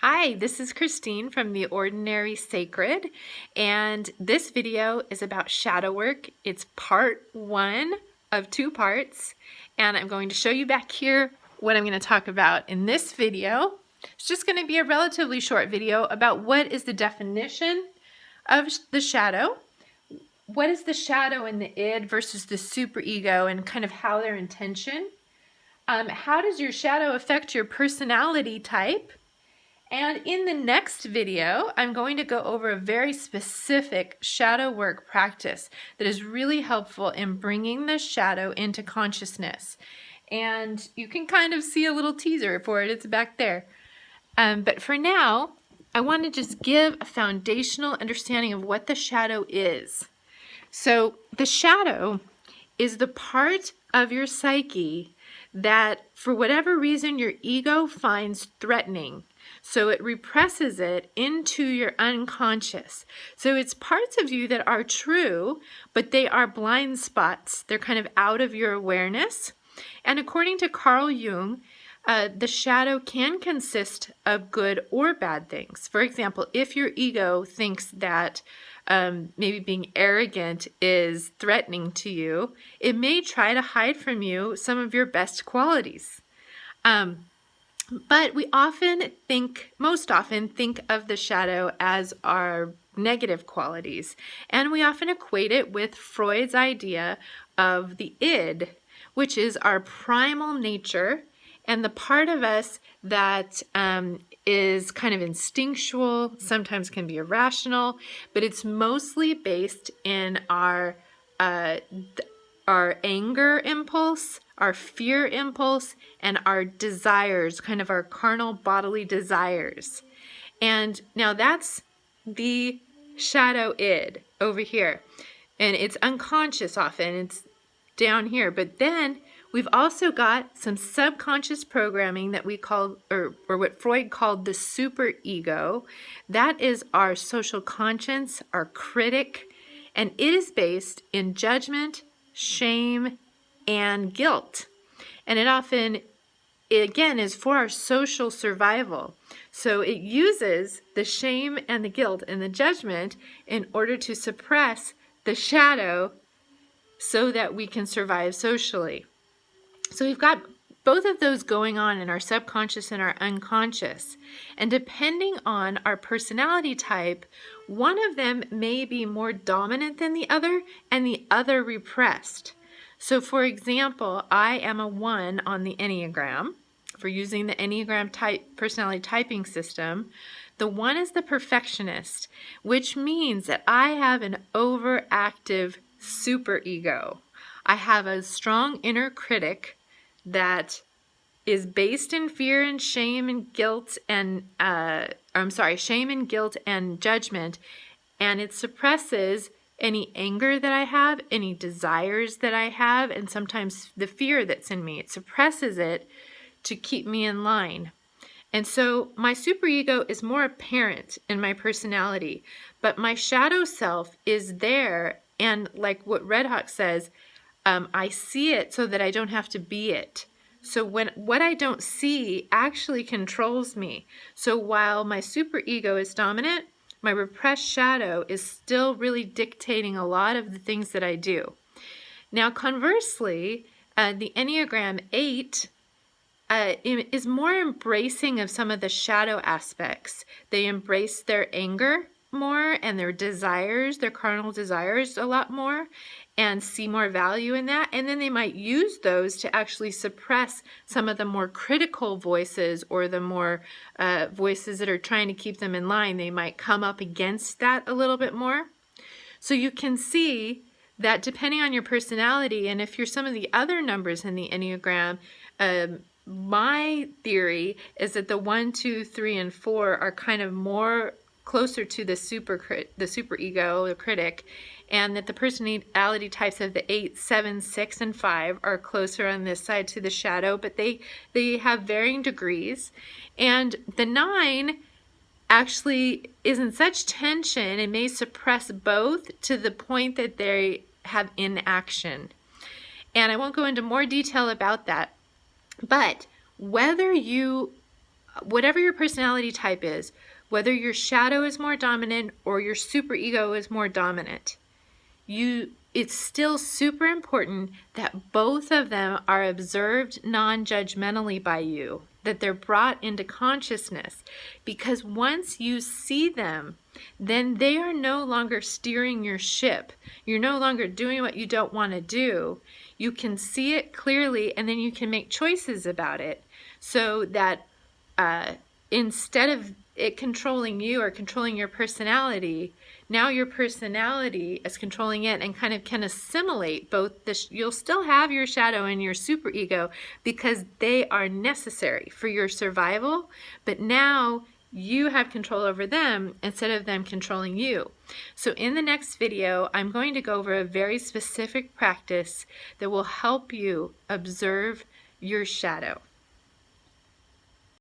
Hi, this is Christine from The Ordinary Sacred, and this video is about shadow work. It's part one of two parts, and I'm going to show you back here what I'm going to talk about in this video. It's just going to be a relatively short video about what is the definition of the shadow, what is the shadow and the id versus the superego, and kind of how they're in tension. How does your shadow affect your personality type? And in the next video, I'm going to go over a very specific shadow work practice that is really helpful in bringing the shadow into consciousness. And you can kind of see a little teaser for it. It's back there. But for now, I want to just give a foundational understanding of what the shadow is. So the shadow is the part of your psyche that, for whatever reason, your ego finds threatening. So it represses it into your unconscious. So it's parts of you that are true, but they are blind spots. They're kind of out of your awareness. And according to Carl Jung, the shadow can consist of good or bad things. For example, if your ego thinks that maybe being arrogant is threatening to you, it may try to hide from you some of your best qualities. But we most often think of the shadow as our negative qualities, and we often equate it with Freud's idea of the id, which is our primal nature and the part of us that is kind of instinctual, sometimes can be irrational, but it's mostly based in our anger impulse, our fear impulse, and our desires, kind of our carnal bodily desires. And now that's the shadow id over here. And it's unconscious often, it's down here. But then we've also got some subconscious programming that we call, or what Freud called the superego. That is our social conscience, our critic, and it is based in judgment, shame, and guilt. And it often, again, is for our social survival. So it uses the shame and the guilt and the judgment in order to suppress the shadow so that we can survive socially. So we've got both of those going on in our subconscious and our unconscious. And depending on our personality type, one of them may be more dominant than the other and the other repressed. So for example, I am a 1 on the Enneagram. For using the Enneagram personality typing system, the 1 is the perfectionist, which means that I have an overactive superego. I have a strong inner critic that is based in fear and shame and guilt and shame and guilt and judgment, and it suppresses any anger that I have, any desires that I have, and sometimes the fear that's in me. It suppresses it to keep me in line. And so my superego is more apparent in my personality, but my shadow self is there, and like what Red Hawk says, I see it so that I don't have to be it. So when what I don't see actually controls me. So while my superego is dominant, my repressed shadow is still really dictating a lot of the things that I do. Now, conversely, the Enneagram 8 is more embracing of some of the shadow aspects. They embrace their anger more and their desires, their carnal desires a lot more, and see more value in that. And then they might use those to actually suppress some of the more critical voices or the more voices that are trying to keep them in line. They might come up against that a little bit more. So you can see that depending on your personality, and if you're some of the other numbers in the Enneagram, my theory is that the 1, 2, 3, and 4 are kind of more closer to the superego, the critic, and that the personality types of the 8, 7, 6, and 5 are closer on this side to the shadow, but they have varying degrees. And the 9 actually is in such tension and may suppress both to the point that they have inaction. And I won't go into more detail about that, but whether you whatever your personality type is, whether your shadow is more dominant or your superego is more dominant, it's still super important that both of them are observed non-judgmentally by you, that they're brought into consciousness, because once you see them, then they are no longer steering your ship. You're no longer doing what you don't want to do. You can see it clearly, and then you can make choices about it, so that instead of it controlling you or controlling your personality, now your personality is controlling it and kind of can assimilate both. You'll still have your shadow and your superego because they are necessary for your survival, but now you have control over them instead of them controlling you. So in the next video, I'm going to go over a very specific practice that will help you observe your shadow.